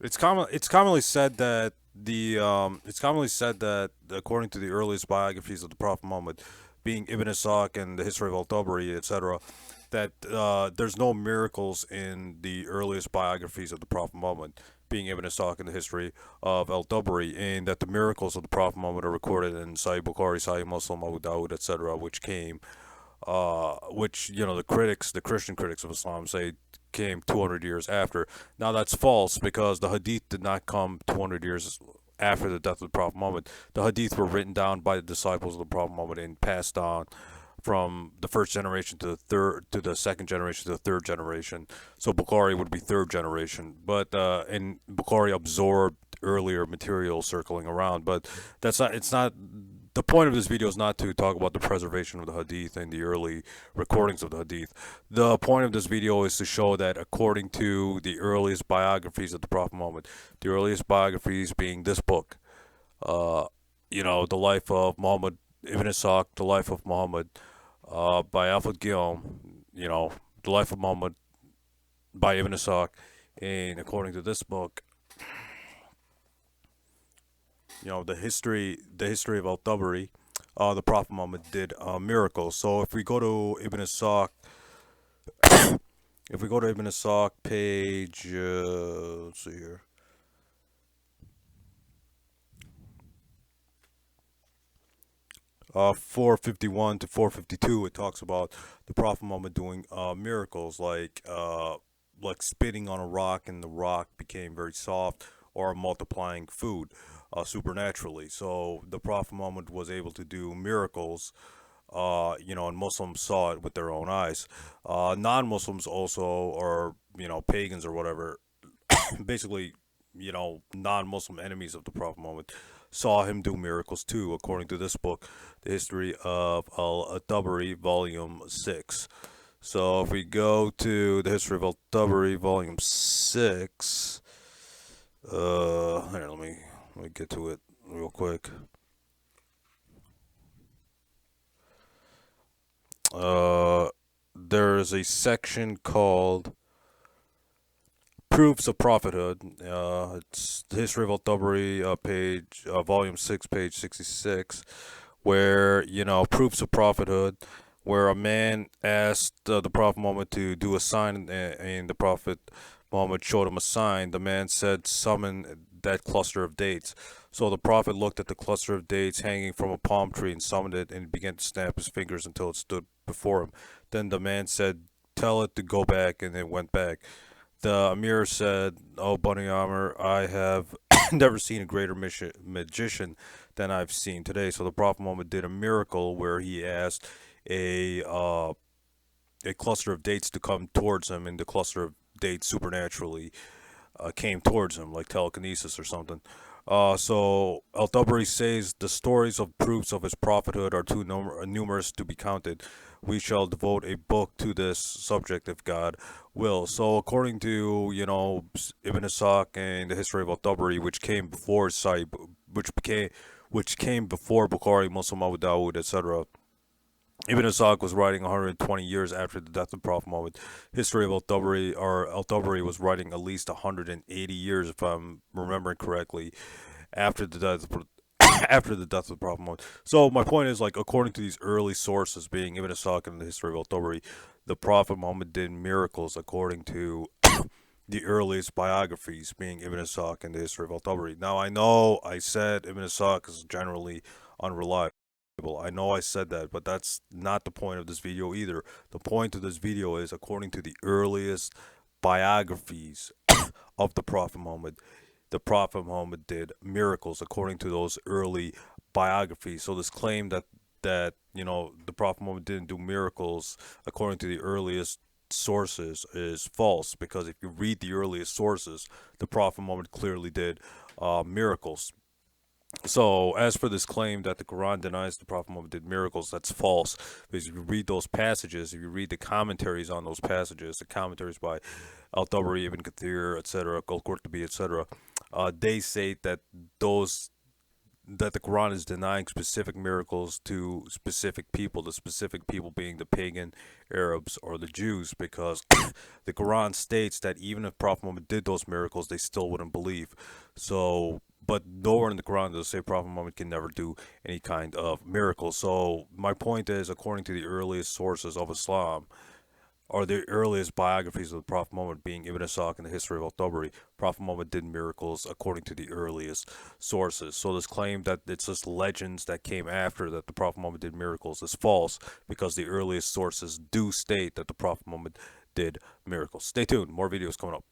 It's commonly said that it's commonly said that according to the earliest biographies of the Prophet Muhammad, being Ibn Ishaq and the history of Al-Tabari, etc., that there's no miracles in the earliest biographies of the Prophet Muhammad, being Ibn Ishaq and the history of Al-Tabari, and that the miracles of the Prophet Muhammad are recorded in Sahih Bukhari, Sahih Muslim, Abu Dawud, etc., which the critics, the Christian critics of Islam, say came 200 years after. Now that's false because the Hadith did not come 200 years after the death of the Prophet Muhammad. The Hadith were written down by the disciples of the Prophet Muhammad and passed on from the first generation to the second generation to the third generation. So Bukhari would be third generation, but and Bukhari absorbed earlier material circling around. But that's not. It's not. The point of this video is not to talk about the preservation of the Hadith and the early recordings of the Hadith. The point of this video is to show that according to the earliest biographies of the Prophet Muhammad, the earliest biographies being this book, uh, the life of Muhammad Ibn Ishaq, the life of Muhammad, by Alfred Guillaume, the life of Muhammad by Ibn Ishaq, and according to this book, the history of Al-Tabari, the Prophet Muhammad did miracles. So if we go to Ibn Ishaq, page, let's see here, 451 to 452, it talks about the Prophet Muhammad doing miracles like spitting on a rock and the rock became very soft, or multiplying food supernaturally. So the Prophet Muhammad was able to do miracles, and Muslims saw it with their own eyes. Non-Muslims also, or pagans or whatever, basically, non-Muslim enemies of the Prophet Muhammad saw him do miracles too, according to this book, The History of Al-Tabari, Volume 6. So if we go to the History of Al-Tabari, Volume 6, here, let me get to it real quick. Uh, there is a section called Proofs of Prophethood. It's the History of Al-Tabari, Volume 6, page 66, where, Proofs of Prophethood, where a man asked the Prophet Muhammad to do a sign, and the Prophet Muhammad showed him a sign. The man said, "Summon that cluster of dates." So the Prophet looked at the cluster of dates hanging from a palm tree and summoned it and began to snap his fingers until it stood before him. Then the man said, "Tell it to go back," and it went back. The Amir said, "Oh, Bunny Amr, I have never seen a greater magician than I've seen today." So the Prophet Muhammad did a miracle where he asked a uh, a cluster of dates to come towards him, and the cluster of dates supernaturally came towards him, like telekinesis or something. So Al-Tabari says the stories of proofs of his prophethood are too numerous to be counted. We shall devote a book to this subject if God will. So according to Ibn Ishaq and the history of Al-Tabari, which came before which came before Bukhari, Muslim, Abu Dawud, etc. Ibn Ishaq was writing 120 years after the death of Prophet Muhammad. History of Al-Tabari was writing at least 180 years, if I'm remembering correctly, after the death after the death of the Prophet Muhammad. So my point is, like, according to these early sources, being Ibn Ishaq and the history of Al-Tabari, the Prophet Muhammad did miracles according to the earliest biographies, being Ibn Ishaq and the history of Al-Tabari. Now I know I said Ibn Ishaq is generally unreliable. I know I said that, but that's not the point of this video either. The point of this video is, according to the earliest biographies of the Prophet Muhammad did miracles according to those early biographies. So this claim that the Prophet Muhammad didn't do miracles according to the earliest sources is false, because if you read the earliest sources, the Prophet Muhammad clearly did miracles. So, as for this claim that the Quran denies the Prophet Muhammad did miracles, that's false. Because if you read those passages, if you read the commentaries on those passages, the commentaries by Al-Tabari, Ibn Kathir, etc., Al-Qurtubi, etc., they say that those that the Quran is denying specific miracles to specific people, the specific people being the pagan Arabs or the Jews, because the Quran states that even if Prophet Muhammad did those miracles, they still wouldn't believe. So, but nowhere in the Quran does it say Prophet Muhammad can never do any kind of miracle. So, my point is, according to the earliest sources of Islam, or the earliest biographies of the Prophet Muhammad, being Ibn Ishaq and the history of Al-Tabari, Prophet Muhammad did miracles according to the earliest sources. So this claim that it's just legends that came after that the Prophet Muhammad did miracles is false, because the earliest sources do state that the Prophet Muhammad did miracles. Stay tuned, more videos coming up.